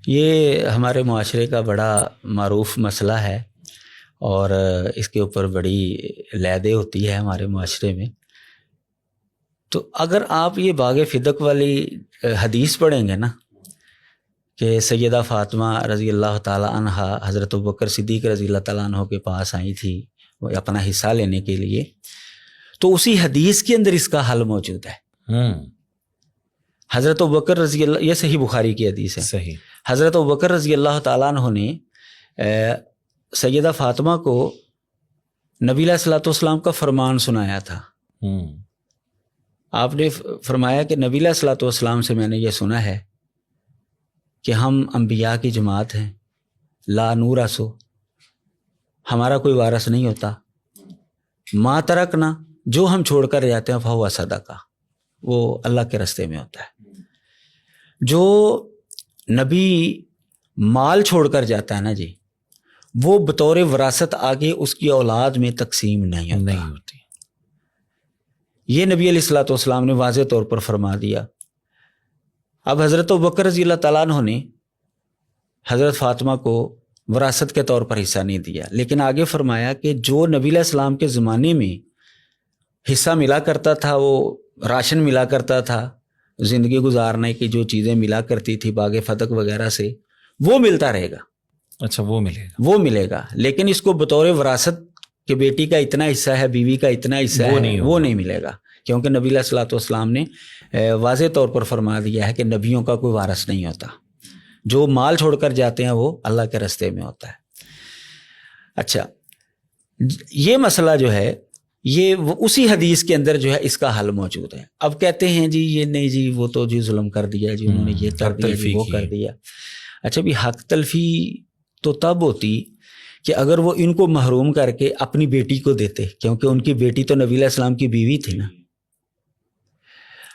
یہ ہمارے معاشرے کا بڑا معروف مسئلہ ہے اور اس کے اوپر بڑی لیدے ہوتی ہے ہمارے معاشرے میں. تو اگر آپ یہ باغ فدق والی حدیث پڑھیں گے نا کہ سیدہ فاطمہ رضی اللہ تعالی عنہا حضرت ابوبکر صدیق رضی اللہ تعالیٰ عنہ کے پاس آئی تھی وہ اپنا حصہ لینے کے لیے، تو اسی حدیث کے اندر اس کا حل موجود ہے. حضرت ابوبکر رضی اللہ، یہ صحیح بخاری کی حدیث ہے، صحیح. حضرت ابوبکر رضی اللہ تعالیٰ عنہ نے سیدہ فاطمہ کو نبی علیہ الصلوۃ والسلام کا فرمان سنایا تھا. آپ نے فرمایا کہ نبی علیہ الصلوۃ والسلام سے میں نے یہ سنا ہے کہ ہم انبیاء کی جماعت ہیں، لا نورث، ہمارا کوئی وارث نہیں ہوتا، ما ترکنا، جو ہم چھوڑ کر جاتے ہیں فہو صدقہ، وہ اللہ کے راستے میں ہوتا ہے. جو نبی مال چھوڑ کر جاتا ہے نا جی، وہ بطور وراثت آگے اس کی اولاد میں تقسیم نہیں ہوتی. یہ نبی علیہ الصلوۃ والسلام نے واضح طور پر فرما دیا. اب حضرت ابوبکر رضی اللہ تعالیٰ عنہ نے حضرت فاطمہ کو وراثت کے طور پر حصہ نہیں دیا، لیکن آگے فرمایا کہ جو نبی علیہ السلام کے زمانے میں حصہ ملا کرتا تھا، وہ راشن ملا کرتا تھا، زندگی گزارنے کی جو چیزیں ملا کرتی تھی باغ فتق وغیرہ سے، وہ ملتا رہے گا. اچھا، وہ ملے گا، لیکن اس کو بطور وراثت کہ بیٹی کا اتنا حصہ ہے، بیوی کا اتنا حصہ ہے، وہ نہیں ملے گا، کیونکہ نبی علیہ الصلوۃ والسلام نے واضح طور پر فرما دیا ہے کہ نبیوں کا کوئی وارث نہیں ہوتا، جو مال چھوڑ کر جاتے ہیں وہ اللہ کے راستے میں ہوتا ہے. اچھا، یہ مسئلہ جو ہے یہ اسی حدیث کے اندر جو ہے اس کا حل موجود ہے. اب کہتے ہیں جی یہ نہیں جی وہ تو جی ظلم کر دیا جی، انہوں نے یہ کر دیا جی، وہ کر دیا. اچھا بھی حق تلفی تو تب ہوتی کہ اگر وہ ان کو محروم کر کے اپنی بیٹی کو دیتے، کیونکہ ان کی بیٹی تو نبی علیہ السلام کی بیوی تھی نا.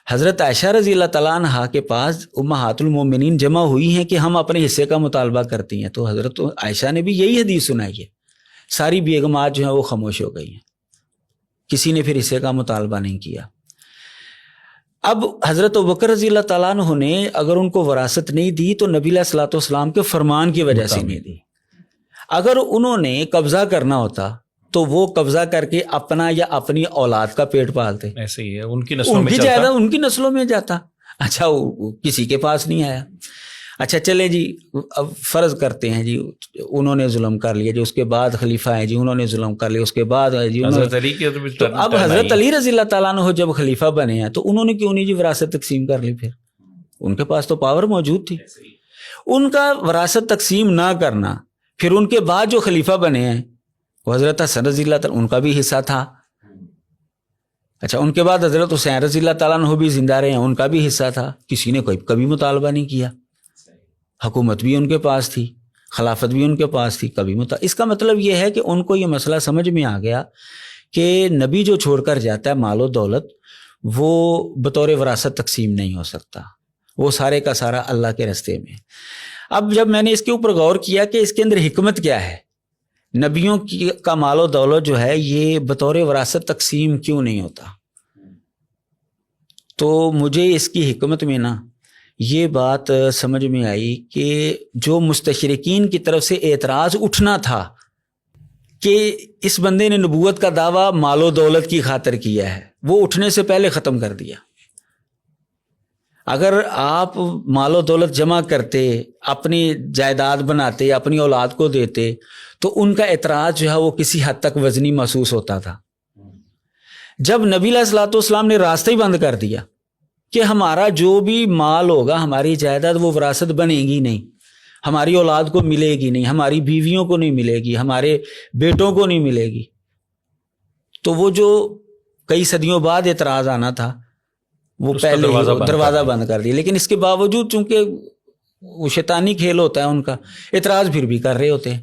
حضرت عائشہ رضی اللہ تعالیٰ عنہا کے پاس امہات المومنین جمع ہوئی ہیں کہ ہم اپنے حصے کا مطالبہ کرتی ہیں، تو حضرت عائشہ نے بھی یہی حدیث سنائی ہے. ساری بیگمات جو ہیں وہ خاموش ہو گئی ہیں، کسی نے پھر حصے کا مطالبہ نہیں کیا. اب حضرت ابوبکر رضی اللہ تعالیٰ عنہ نے اگر ان کو وراثت نہیں دی تو نبی علیہ الصلوۃ والسلام کے فرمان کی وجہ سے نہیں دی. اگر انہوں نے قبضہ کرنا ہوتا تو وہ قبضہ کر کے اپنا یا اپنی اولاد کا پیٹ پالتے. ایسے ہی ہے، ان کی نسلوں میں جائیداد ان کی نسلوں میں جاتا. اچھا، کسی کے پاس نہیں آیا. اچھا چلے جی، اب فرض کرتے ہیں جی انہوں نے ظلم کر لیا جی، اس کے بعد خلیفہ ہیں جی، انہوں نے ظلم کر لیا، اس کے بعد جی حضرت علی کے تو اب حضرت علی رضی اللہ تعالیٰ عنہ جب خلیفہ بنے ہیں تو انہوں نے کیوں نہیں جی وراثت تقسیم کر لی؟ پھر ان کے پاس تو پاور موجود تھی. ان کا وراثت تقسیم نہ کرنا، پھر ان کے بعد جو خلیفہ بنے ہیں وہ حضرت حسن رضی اللہ تعالیٰ ان کا بھی حصہ تھا. اچھا، ان کے بعد حضرت حسین رضی اللہ تعالیٰ عنہ بھی زندہ رہے ہیں، ان کا بھی حصہ تھا. کسی نے کبھی مطالبہ نہیں کیا. حکومت بھی ان کے پاس تھی، خلافت بھی ان کے پاس تھی، کبھی اس کا مطلب یہ ہے کہ ان کو یہ مسئلہ سمجھ میں آ گیا کہ نبی جو چھوڑ کر جاتا ہے مال و دولت، وہ بطور وراثت تقسیم نہیں ہو سکتا، وہ سارے کا سارا اللہ کے راستے میں. اب جب میں نے اس کے اوپر غور کیا کہ اس کے اندر حکمت کیا ہے، نبیوں کا مال و دولت جو ہے یہ بطور وراثت تقسیم کیوں نہیں ہوتا، تو مجھے اس کی حکمت میں نا یہ بات سمجھ میں آئی کہ جو مستشرقین کی طرف سے اعتراض اٹھنا تھا کہ اس بندے نے نبوت کا دعویٰ مال و دولت کی خاطر کیا ہے، وہ اٹھنے سے پہلے ختم کر دیا. اگر آپ مال و دولت جمع کرتے، اپنی جائیداد بناتے، اپنی اولاد کو دیتے، تو ان کا اعتراض جو ہے وہ کسی حد تک وزنی محسوس ہوتا تھا. جب نبی علیہ الصلوۃ والسلام نے راستہ ہی بند کر دیا کہ ہمارا جو بھی مال ہوگا، ہماری جائیداد وہ وراثت بنے گی نہیں، ہماری اولاد کو ملے گی نہیں، ہماری بیویوں کو نہیں ملے گی، ہمارے بیٹوں کو نہیں ملے گی، تو وہ جو کئی صدیوں بعد اعتراض آنا تھا وہ پہلے دروازہ بند کر دیا. لیکن اس کے باوجود چونکہ وہ شیطانی کھیل ہوتا ہے ان کا، اعتراض پھر بھی کر رہے ہوتے ہیں.